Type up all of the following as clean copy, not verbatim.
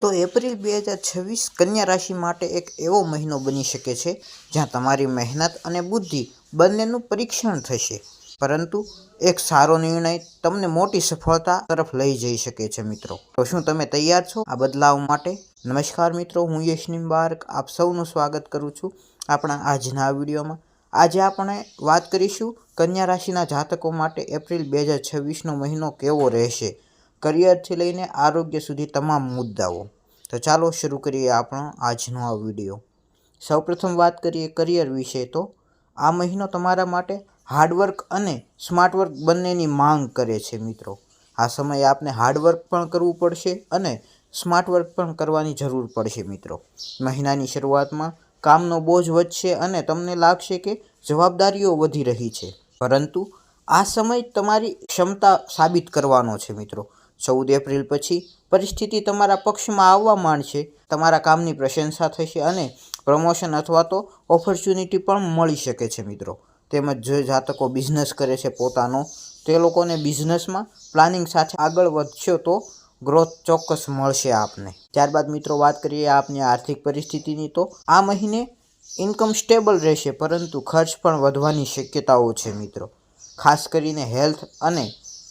તો એપ્રિલ 2026 કન્યા રાશિ માટે એક એવો મહિનો બની શકે છે જ્યાં તમારી મહેનત અને બુદ્ધિ બંનેનું પરીક્ષણ થશે, પરંતુ એક સારો નિર્ણય તમને મોટી સફળતા તરફ લઈ જઈ શકે છે મિત્રો. તો શું તમે તૈયાર છો આ બદલાવ માટે? નમસ્કાર મિત્રો, હું યશની બારક આપ સૌનું સ્વાગત કરું છું આપણા આજના વિડીયોમાં. આજે આપણે વાત કરીશું કન્યા રાશિના જાતકો માટે એપ્રિલ 2026નો મહિનો કેવો રહેશે, કરિયરથી લઈને આરોગ્ય સુધી તમામ મુદ્દાઓ. તો ચાલો શરૂ કરીએ આપણો આજનો આ વિડીયો. સૌપ્રથમ વાત કરીએ કરિયર વિશે. તો આ મહિનો તમારા માટે હાર્ડવર્ક અને સ્માર્ટવર્ક બંનેની માંગ કરે છે મિત્રો. આ સમયે આપને હાર્ડવર્ક પણ કરવું પડશે અને સ્માર્ટવર્ક પણ કરવાની જરૂર પડશે મિત્રો. મહિનાની શરૂઆતમાં કામનો બોજ વધશે અને તમને લાગશે કે જવાબદારીઓ વધી રહી છે, પરંતુ આ સમય તમારી ક્ષમતા સાબિત કરવાનો છે મિત્રો. 14 એપ્રિલ પછી પરિસ્થિતિ તમારા પક્ષમાં આવવા માંડશે. તમારા કામની પ્રશંસા થશે અને પ્રમોશન અથવા તો ઓપોર્ચ્યુનિટી પણ મળી શકે છે મિત્રો. તેમજ જે જાતકો બિઝનેસ કરે છે પોતાનો, તે લોકોને બિઝનેસમાં પ્લાનિંગ સાથે આગળ વધશો તો ગ્રોથ ચોક્કસ મળશે આપને. ત્યારબાદ મિત્રો વાત કરીએ આપની આર્થિક પરિસ્થિતિની. તો આ મહિને ઇન્કમ સ્ટેબલ રહેશે, પરંતુ ખર્ચ પણ વધવાની શક્યતાઓ છે મિત્રો. ખાસ કરીને હેલ્થ અને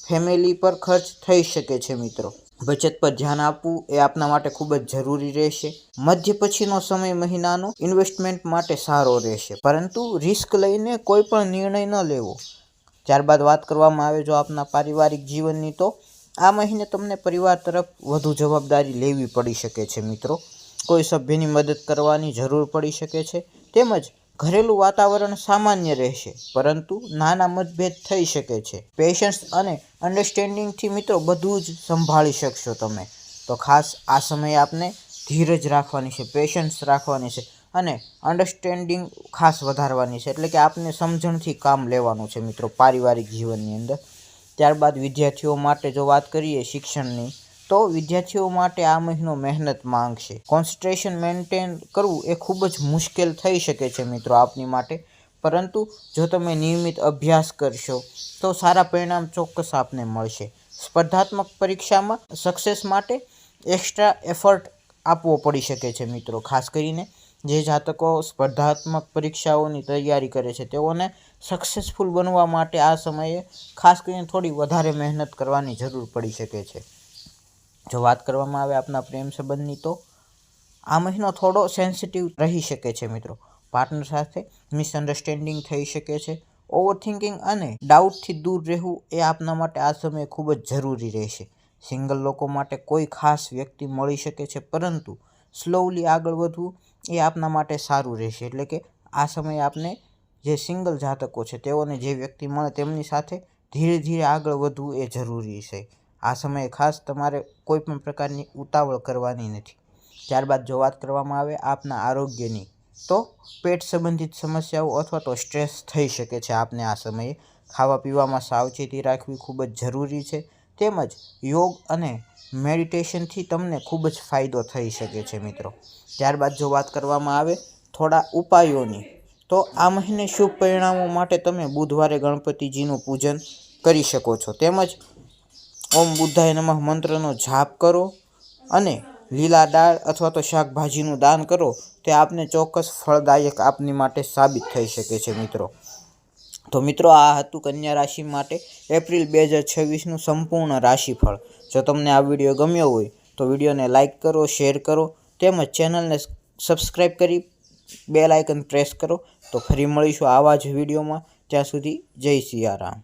ફેમિલી પર ખર્ચ થઈ શકે છે મિત્રો. બચત પર ધ્યાન આપવું એ આપના માટે ખૂબ જ જરૂરી રહેશે. મધ્ય પછીનો સમય મહિનાનો ઇન્વેસ્ટમેન્ટ માટે સારો રહેશે, પરંતુ રિસ્ક લઈને કોઈ પણ નિર્ણય ન લેવો. ત્યારબાદ વાત કરવામાં આવે જો આપના પારિવારિક જીવનની, તો આ મહિને તમને પરિવાર તરફ વધુ જવાબદારી લેવી પડી શકે છે મિત્રો. કોઈ સભ્યની મદદ કરવાની જરૂર પડી શકે છે. તેમજ ઘરેલું વાતાવરણ સામાન્ય રહેશે, પરંતુ નાના મતભેદ થઈ શકે છે. પેશન્સ અને અન્ડરસ્ટેન્ડિંગથી મિત્રો બધું જ સંભાળી શકશો તમે. તો ખાસ આ સમયે આપને ધીરજ રાખવાની છે, પેશન્સ રાખવાની છે અને અન્ડરસ્ટેન્ડિંગ ખાસ વધારવાની છે. એટલે કે આપને સમજણથી કામ લેવાનું છે મિત્રો પારિવારિક જીવનની અંદર. ત્યારબાદ વિદ્યાર્થીઓ માટે જો વાત કરીએ શિક્ષણની, તો વિદ્યાર્થીઓ માટે આ મહિનો મહેનત માંગશે. કોન્સન્ટ્રેશન મેન્ટેન કરવું એ ખૂબ જ મુશ્કેલ થઈ શકે છે મિત્રો આપની માટે, પરંતુ જો તમે નિયમિત અભ્યાસ કરશો તો સારા પરિણામ ચોક્કસ આપને મળશે. સ્પર્ધાત્મક પરીક્ષામાં સક્સેસ માટે એક્સ્ટ્રા એફર્ટ આપવો પડી શકે છે મિત્રો. ખાસ કરીને જે જાતકો સ્પર્ધાત્મક પરીક્ષાઓની તૈયારી કરે છે તેઓને સક્સેસફુલ બનવા માટે આ સમયે ખાસ કરીને થોડી વધારે મહેનત કરવાની જરૂર પડી શકે છે. જો વાત કરવામાં આવે આપના પ્રેમ સંબંધની, તો આ મહિનો થોડો સેન્સિટિવ રહી શકે છે મિત્રો. પાર્ટનર સાથે મિસઅન્ડરસ્ટેન્ડિંગ થઈ શકે છે. ઓવરથિંકિંગ અને ડાઉટથી દૂર રહેવું એ આપના માટે આ સમયે ખૂબ જ જરૂરી રહેશે. સિંગલ લોકો માટે કોઈ ખાસ વ્યક્તિ મળી શકે છે, પરંતુ સ્લોલી આગળ વધવું એ આપના માટે સારું રહેશે. એટલે કે આ સમયે આપને જે સિંગલ જાતકો છે તેઓને જે વ્યક્તિ મળે તેમની સાથે ધીરે ધીરે આગળ વધવું એ જરૂરી છે. આ સમયે ખાસ તમારે કોઈ પણ પ્રકારની ઉતાવળ કરવાની નથી. ત્યારબાદ જો વાત કરવામાં આવે આપના આરોગ્યની, તો પેટ સંબંધિત સમસ્યાઓ અથવા તો સ્ટ્રેસ થઈ શકે છે આપને આ સમયે. ખાવા પીવામાં સાવચેતી રાખવી ખૂબ જ જરૂરી છે. તેમજ યોગ અને મેડિટેશનથી તમને ખૂબ જ ફાયદો થઈ શકે છે મિત્રો. ત્યારબાદ જો વાત કરવામાં આવે થોડા ઉપાયોની, તો આ મહિને શુભ પરિણામો માટે તમે બુધવારે ગણપતિજીનું પૂજન કરી શકો છો. તેમજ ઓમ બુદ્ધાય નમઃ મંત્રનો જાપ કરો અને લીલા દાળ અથવા તો શાકભાજીનું દાન કરો, તે આપને ચોક્કસ ફળદાયક આપની માટે સાબિત થઈ શકે છે મિત્રો. તો મિત્રો આ હતું કન્યા રાશિ માટે એપ્રિલ 2026નું સંપૂર્ણ રાશિફળ. જો તમને આ વિડીયો ગમ્યો હોય તો વિડીયોને લાઇક કરો, શેર કરો, તેમજ ચેનલને સબસ્ક્રાઈબ કરી બેલ આઇકન પ્રેસ કરો. તો ફરી મળીશું આવા જ વિડીયોમાં. ત્યાં સુધી જય સિયારામ.